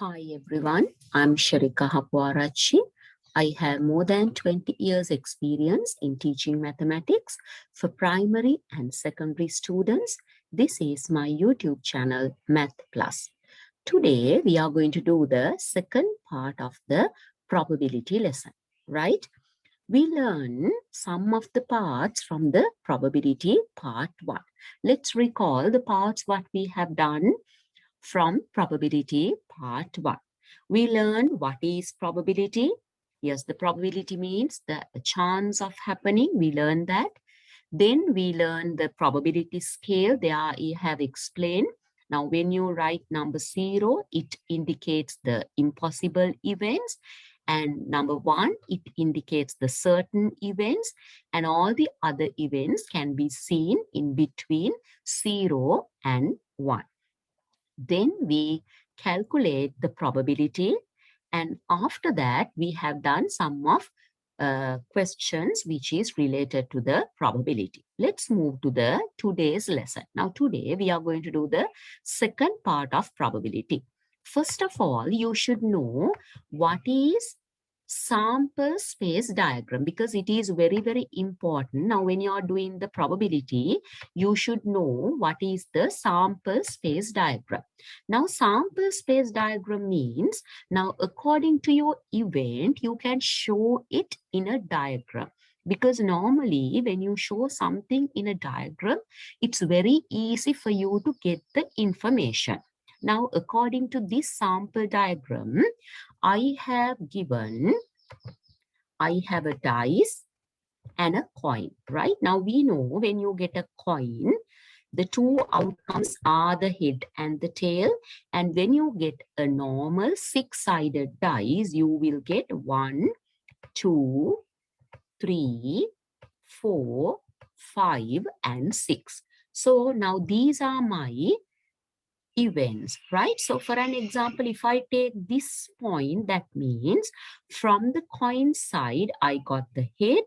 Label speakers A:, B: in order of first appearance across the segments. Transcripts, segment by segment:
A: Hi everyone, I'm Sherika Hapuarachchi. I have more than 20 years experience in teaching mathematics for primary and secondary students. This is my YouTube channel Math Plus. Today we are going to do the second part of the probability lesson, right? We learn some of the parts from the probability part 1. Let's recall the parts what we have done from probability part 1. We learn what is probability. Yes, the probability means the chance of happening. We learn that. Then we learn the probability scale. There I have explained. Now, when you write number 0, it indicates the impossible events. And number 1, it indicates the certain events. And all the other events can be seen in between 0 and 1. Then we calculate the probability. And after that, we have done some of questions which is related to the probability. Let's move to the today's lesson. Now, today we are going to do the second part of probability. First of all, you should know what is sample space diagram because it is very, very important. Now, when you are doing the probability, you should know what is the sample space diagram. Now, sample space diagram means now according to your event, you can show it in a diagram. Because normally when you show something in a diagram, it's very easy for you to get the information. Now, according to this sample diagram, I have a dice and a coin, right? Now we know when you get a coin, the two outcomes are the head and the tail. And when you get a normal six-sided dice, you will get 1, 2, 3, 4, 5, and 6. So now these are my events, right? So for an example, if I take this point, that means from the coin side, I got the head,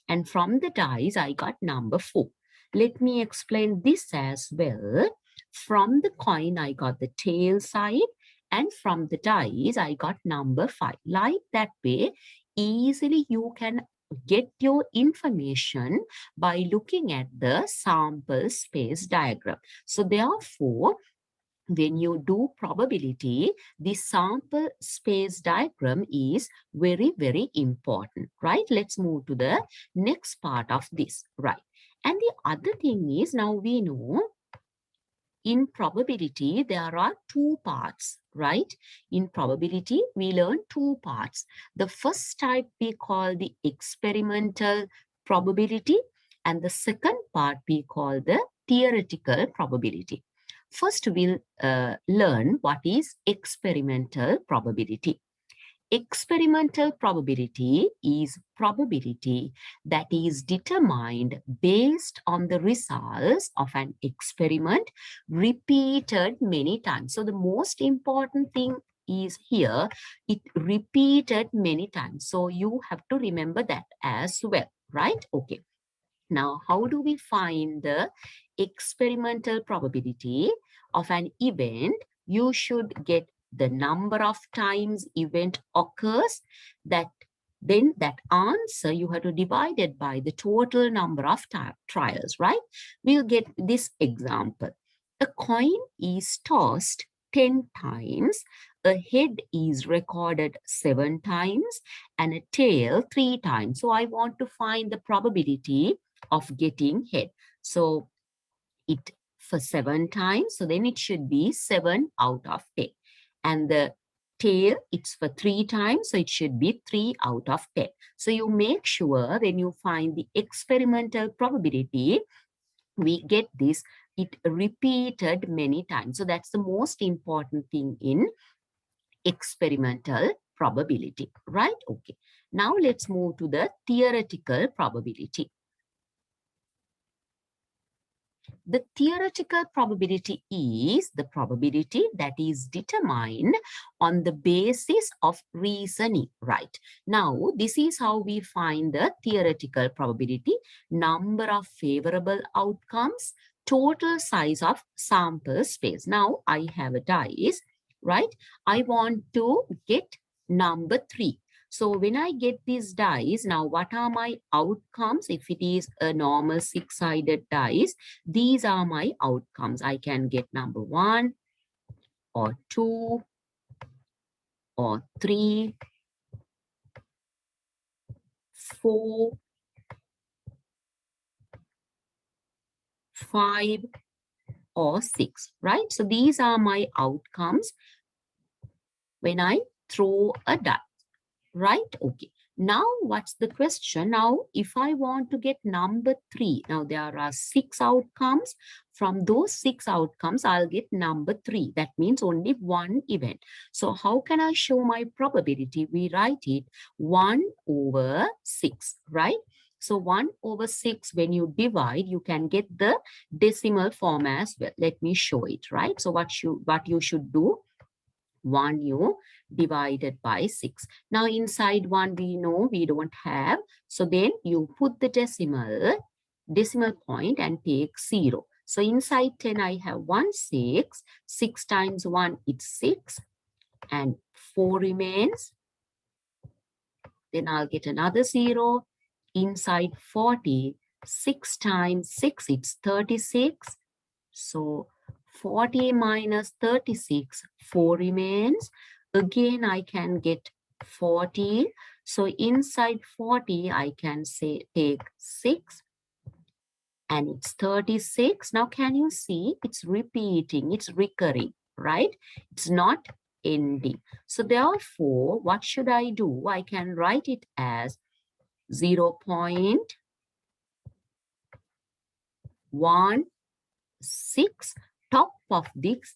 A: and from the dice, I got number 4. Let me explain this as well. From the coin, I got the tail side, and from the dice, I got number 5. Like that way, easily you can get your information by looking at the sample space diagram. So therefore, when you do probability, the sample space diagram is very, very important, right? Let's move to the next part of this, right? And the other thing is, now we know in probability, there are two parts, right? In probability, we learn two parts. The first type we call the experimental probability, and the second part we call the theoretical probability. First, we'll learn what is experimental probability. Experimental probability is probability that is determined based on the results of an experiment repeated many times. So the most important thing is here, it repeated many times. So you have to remember that as well, right? Okay. Now, how do we find the experimental probability of an event? You should get the number of times event occurs, then that answer you have to divide it by the total number of trials, right? We'll get this example. A coin is tossed 10 times, a head is recorded 7 times, and a tail 3 times. So I want to find the probability of getting head. So it for 7 times, so then it should be 7 out of 10. And the tail, it's for 3 times, so it should be 3 out of 10. So you make sure when you find the experimental probability, we get this, it repeated many times. So that's the most important thing in experimental probability, right? Okay. Now let's move to the theoretical probability. The theoretical probability is the probability that is determined on the basis of reasoning, right? Now, this is how we find the theoretical probability: number of favorable outcomes, total size of sample space. Now, I have a dice right? I want to get number 3. So when I get these dice, now what are my outcomes? If it is a normal 6-sided dice, these are my outcomes. I can get number 1 or 2 or 3, 4, 5 or 6, right? So these are my outcomes when I throw a die. Right? Okay. Now, what's the question? Now, if I want to get number 3, now there are 6 outcomes. From those 6 outcomes, I'll get number 3. That means only one event. So how can I show my probability? We write it 1 over 6, right? So 1 over 6, when you divide, you can get the decimal form as well. Let me show it, right? So what you should do, 1 you divided by 6. Now inside 1 we know we don't have. So then you put the decimal point and take 0. So inside 10 I have 1 6. 6 times 1 it's 6 and 4 remains. Then I'll get another 0. Inside 40, 6 times 6 it's 36. So 40 minus 36, 4 remains. Again, I can get 40. So inside 40, I can say take 6 and it's 36. Now, can you see it's repeating, it's recurring, right? It's not ending. So therefore, what should I do? I can write it as 0.16. Top of this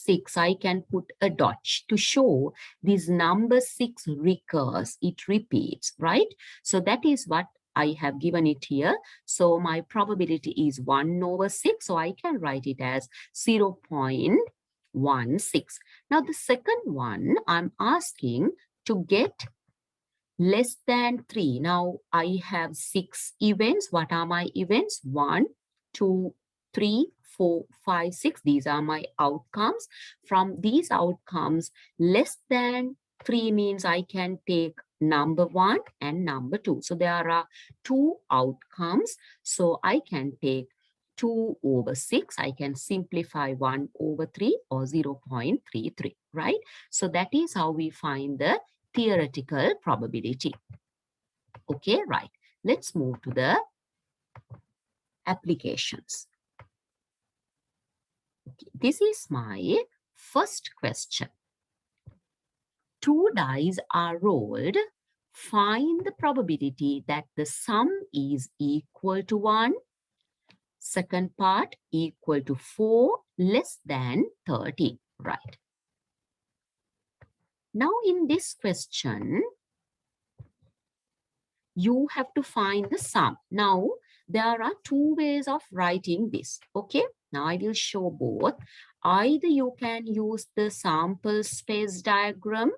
A: 6, I can put a dot to show this number 6 recurs, it repeats, right? So that is what I have given it here. So my probability is 1 over 6. So I can write it as 0.16. Now the second one, I'm asking to get less than 3. Now I have 6 events. What are my events? 1, 2, 3, 4, 5, 6. These are my outcomes. From these outcomes, less than 3 means I can take number 1 and number 2. So there are 2 outcomes. So I can take 2 over 6. I can simplify 1 over 3 or 0.33, right? So that is how we find the theoretical probability. Okay, right. Let's move to the applications. Okay, this is my first question. 2 dice are rolled. Find the probability that the sum is equal to 1. Second part, equal to 4, less than 13. Right. Now in this question, you have to find the sum. Now, there are 2 ways of writing this. Okay, now I will show both. Either you can use the sample space diagram.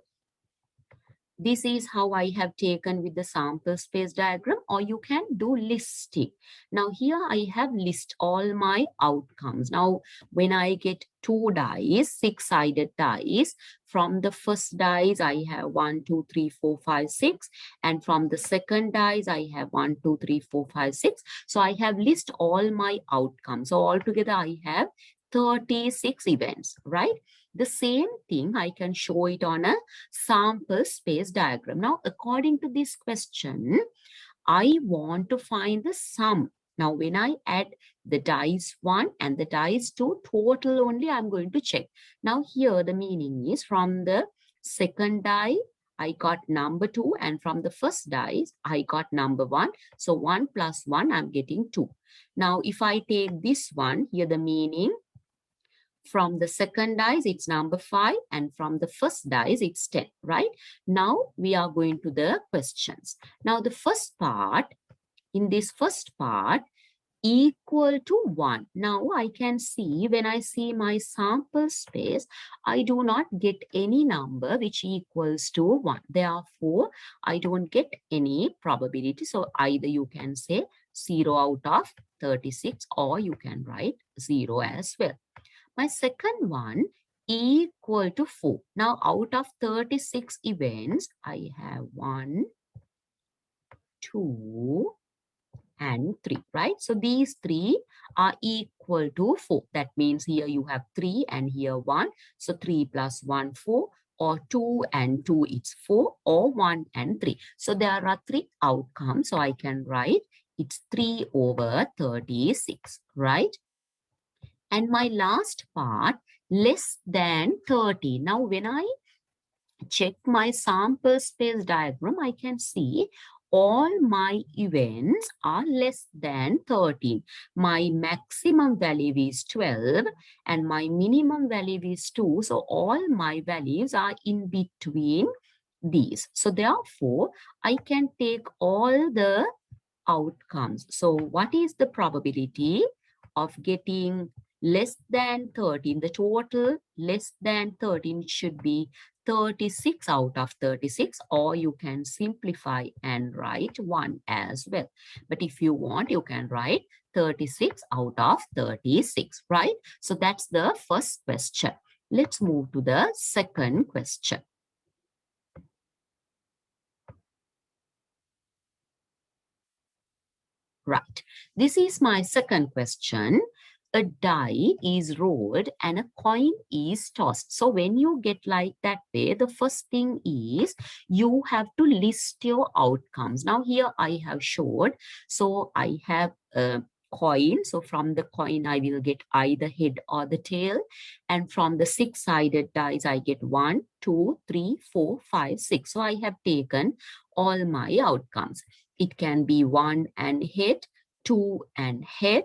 A: This is how I have taken with the sample space diagram, or you can do listing. Now here I have list all my outcomes. Now when I get 2 dice, 6-sided dice, from the first dice I have 1, 2, 3, 4, 5, 6, and from the second dice I have 1, 2, 3, 4, 5, 6. So I have list all my outcomes. So altogether I have 36 events, right? The same thing I can show it on a sample space diagram. Now, according to this question, I want to find the sum. Now, when I add the dice 1 and the dice 2, total only I'm going to check. Now, here the meaning is from the second die, I got number 2, and from the first dice, I got number 1. So 1 plus 1, I'm getting 2. Now, if I take this one, here the meaning, from the second dice, it's number 5. And from the first dice, it's 10, right? Now, we are going to the questions. Now, the first part, in this first part, equal to 1. Now, I can see when I see my sample space, I do not get any number which equals to 1. Therefore, I don't get any probability. So, either you can say 0 out of 36 or you can write 0 as well. My second one, equal to 4. Now, out of 36 events, I have 1, 2, and 3, right? So these 3 are equal to 4. That means here you have 3 and here 1. So 3 plus 1, 4, or 2 and 2, it's 4, or 1 and 3. So there are 3 outcomes. So I can write it's 3 over 36, right? And my last part, less than 30. Now, when I check my sample space diagram, I can see all my events are less than 13. My maximum value is 12 and my minimum value is 2. So all my values are in between these. So therefore, I can take all the outcomes. So what is the probability of getting less than 13? The total less than 13 should be 36 out of 36, or you can simplify and write 1 as well. But if you want, you can write 36 out of 36, right? So that's the first question. Let's move to the second question. Right. This is my second question. A die is rolled and a coin is tossed. So when you get like that way, the first thing is you have to list your outcomes. Now here I have showed. So I have a coin. So from the coin, I will get either head or the tail. And from the six-sided dice, I get 1, 2, 3, 4, 5, 6. So I have taken all my outcomes. It can be 1 and head, 2 and head,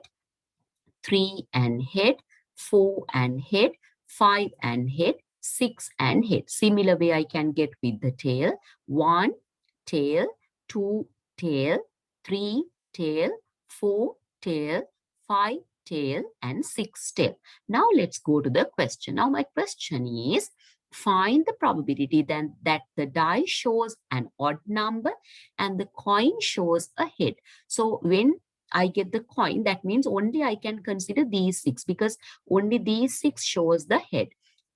A: 3 and head, 4 and head, 5 and head, 6 and head. Similar way I can get with the tail. 1 tail, 2 tail, 3 tail, 4 tail, 5 tail, and 6 tail. Now let's go to the question. Now my question is, find the probability then that the die shows an odd number and the coin shows a head. So when I get the coin, that means only I can consider these 6 because only these 6 shows the head.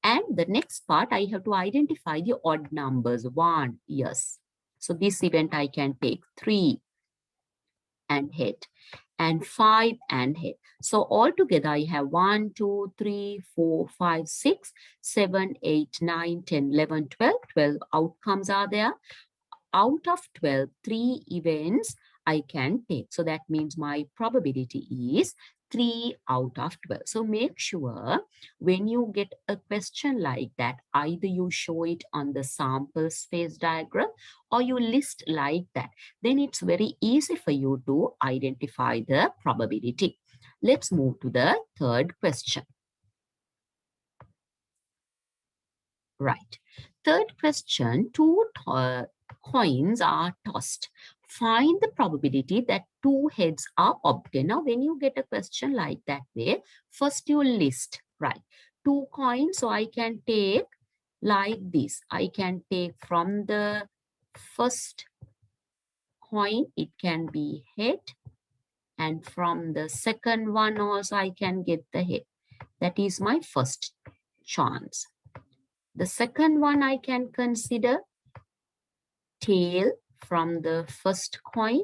A: And the next part, I have to identify the odd numbers. 1, yes. So this event I can take 3 and head and 5 and head. So altogether I have 1, 2, 3, 4, 5, 6, 7, 8, 9, 10, 11, 12. 12 outcomes are there. Out of 12, 3 events I can take. So that means my probability is 3 out of 12. So make sure when you get a question like that, either you show it on the sample space diagram or you list like that. Then it's very easy for you to identify the probability. Let's move to the third question. Right. Third question, two coins are tossed. Find the probability that 2 heads are obtained. Now, when you get a question like that way, first you list, right? 2 coins, so I can take like this. I can take from the first coin, it can be head. And from the second one also, I can get the head. That is my first chance. The second one I can consider tail from the first coin,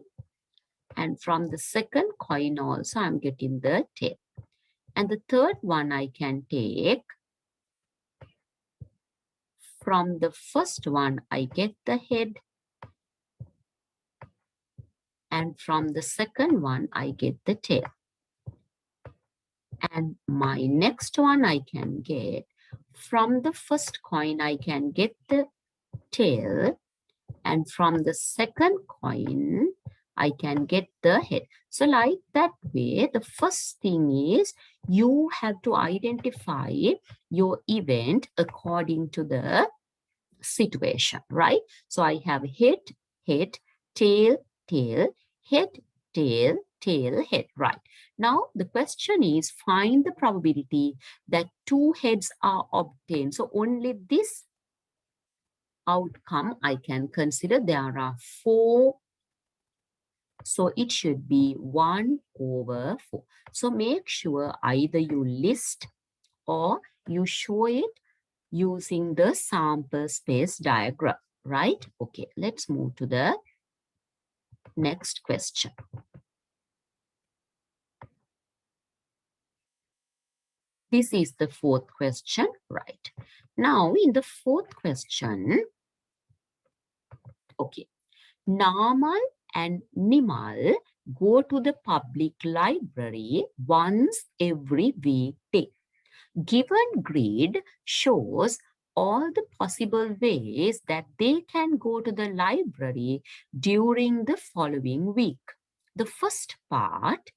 A: and from the second coin also I'm getting the tail. And the third one I can take from the first one I get the head, and from the second one I get the tail. And my next one I can get from the first coin I can get the tail, and from the second coin I can get the head. So like that way, the first thing is you have to identify your event according to the situation, right? So I have head, head, tail, tail, head, tail, tail, head, right? Now the question is find the probability that 2 heads are obtained. So only this outcome I can consider. There are 4, so it should be 1 over 4. So make sure either you list or you show it using the sample space diagram, right? Okay, let's move to the next question. This is the fourth question, right? Now, in the fourth question, okay, Namal and Nimal go to the public library once every weekday. Given grid shows all the possible ways that they can go to the library during the following week. The first part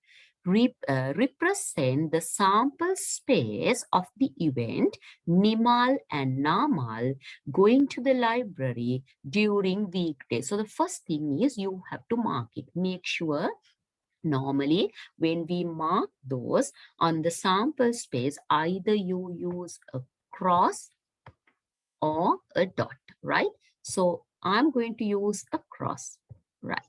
A: represent the sample space of the event Nimal and Namal going to the library during weekdays. So the first thing is you have to mark it. Make sure normally when we mark those on the sample space, either you use a cross or a dot, right? So I'm going to use a cross, right?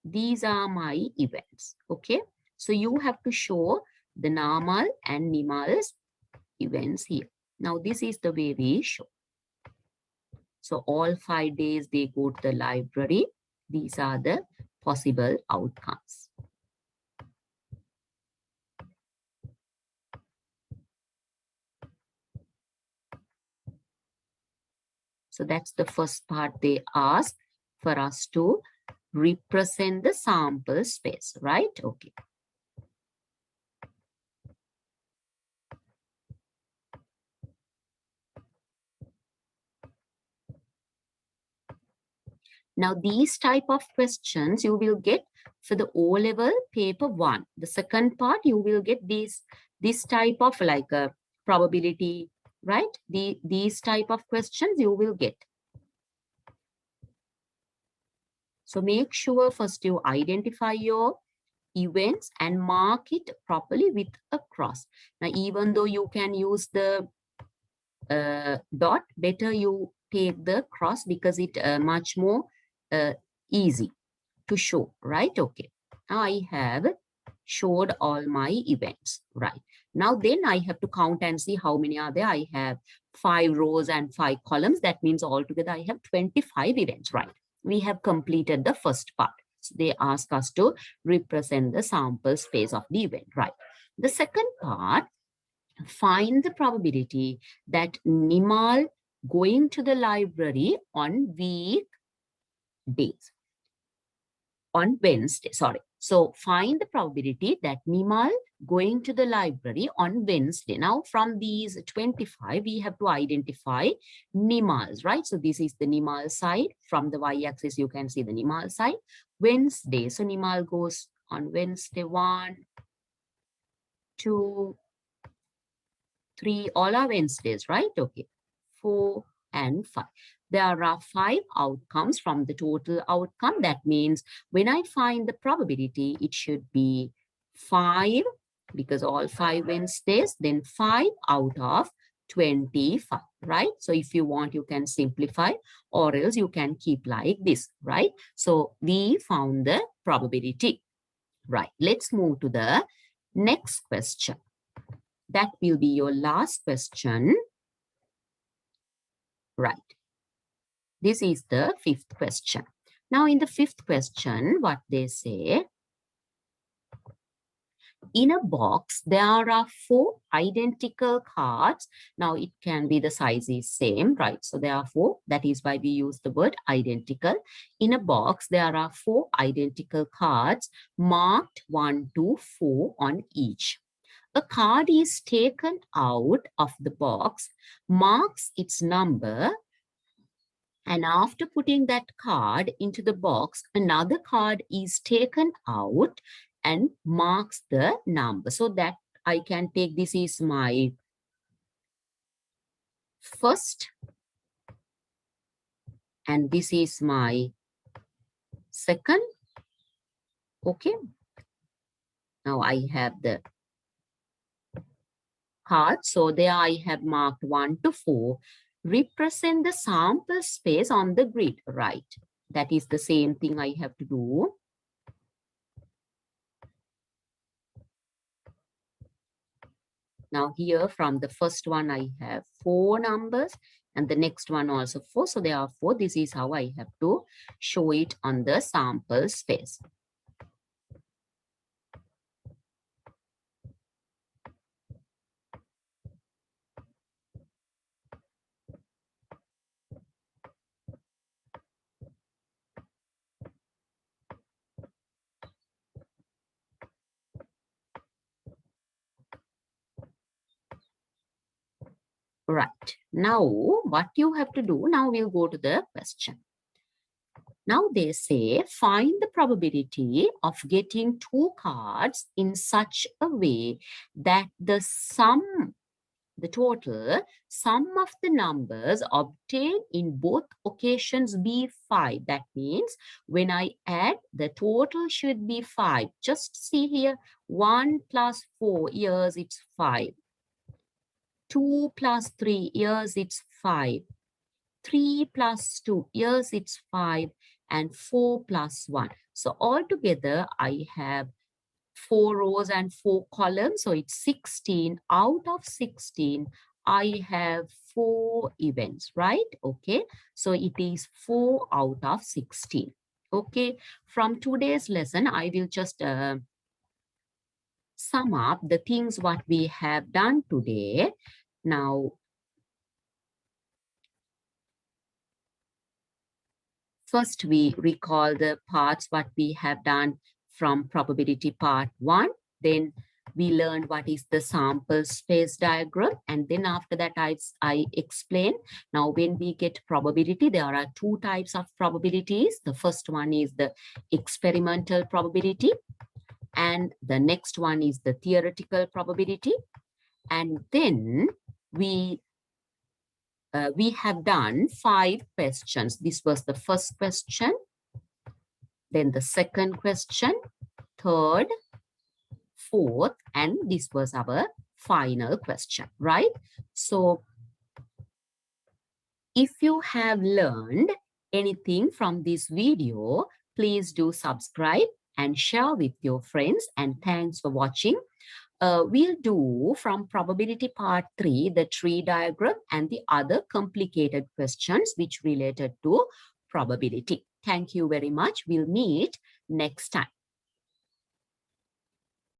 A: These are my events, okay? So you have to show the Namal and Nimal's events here. Now this is the way we show. So all 5 days they go to the library. These are the possible outcomes. So that's the first part they ask for us to represent the sample space, right? Okay. Now these type of questions you will get for the O-level paper 1. The second part you will get this type of like a probability, right? These type of questions you will get. So make sure first you identify your events and mark it properly with a cross. Now, even though you can use the dot, better you take the cross because it much more easy to show, right? Okay. Now I have showed all my events, right? Now then I have to count and see how many are there. I have 5 rows and 5 columns. That means altogether I have 25 events, right? We have completed the first part. So they ask us to represent the sample space of the event, right? The second part, find the probability that Nimal going to the library on weekdays. On Wednesday, sorry. So find the probability that Nimal going to the library on Wednesday. Now from these 25, we have to identify Nimals, right? So this is the Nimal side. From the y-axis, you can see the Nimal side. Wednesday, so Nimal goes on Wednesday, 1, 2, 3, all are Wednesdays, right? Okay, 4 and 5. There are 5 outcomes from the total outcome. That means when I find the probability, it should be 5 because all 5 Wednesdays, then 5 out of 25, right? So if you want, you can simplify or else you can keep like this, right? So we found the probability, right? Let's move to the next question. That will be your last question. Right. This is the 5th question. Now in the 5th question, what they say, in a box, there are 4 identical cards. Now it can be the size is same, right? So there are 4. That is why we use the word identical. In a box, there are 4 identical cards marked 1 to 4 on each. A card is taken out of the box, marks its number, and after putting that card into the box, another card is taken out and marks the number. So that I can take this is my first and this is my second. Okay. Now I have the card. So there I have marked 1 to 4. Represent the sample space on the grid, right? That is the same thing I have to do. Now here from the first one, I have 4 numbers. And the next one also 4. So therefore, this is how I have to show it on the sample space. Right. Now, what you have to do, now we'll go to the question. Now they say, find the probability of getting 2 cards in such a way that the total sum of the numbers obtained in both occasions be 5. That means when I add, the total should be 5. Just see here, 1 plus 4 years, it's 5. 2 plus 3 years, it's 5. 3 plus 2 years, it's 5. And 4 plus 1. So altogether, I have 4 rows and 4 columns. So it's 16. Out of 16, I have 4 events, right? Okay. So it is 4 out of 16. Okay. From today's lesson, I will just sum up the things what we have done today. Now, first, we recall the parts what we have done from probability part 1. Then we learned what is the sample space diagram. And then after that, I explain. Now, when we get probability, there are 2 types of probabilities. The first one is the experimental probability. And the next one is the theoretical probability. And then we have done 5 questions. This was the first question, then the second question, third, fourth, and this was our final question, right? So if you have learned anything from this video, please do subscribe and share with your friends. And thanks for watching. We'll do from probability part 3, the tree diagram and the other complicated questions which related to probability. Thank you very much. We'll meet next time.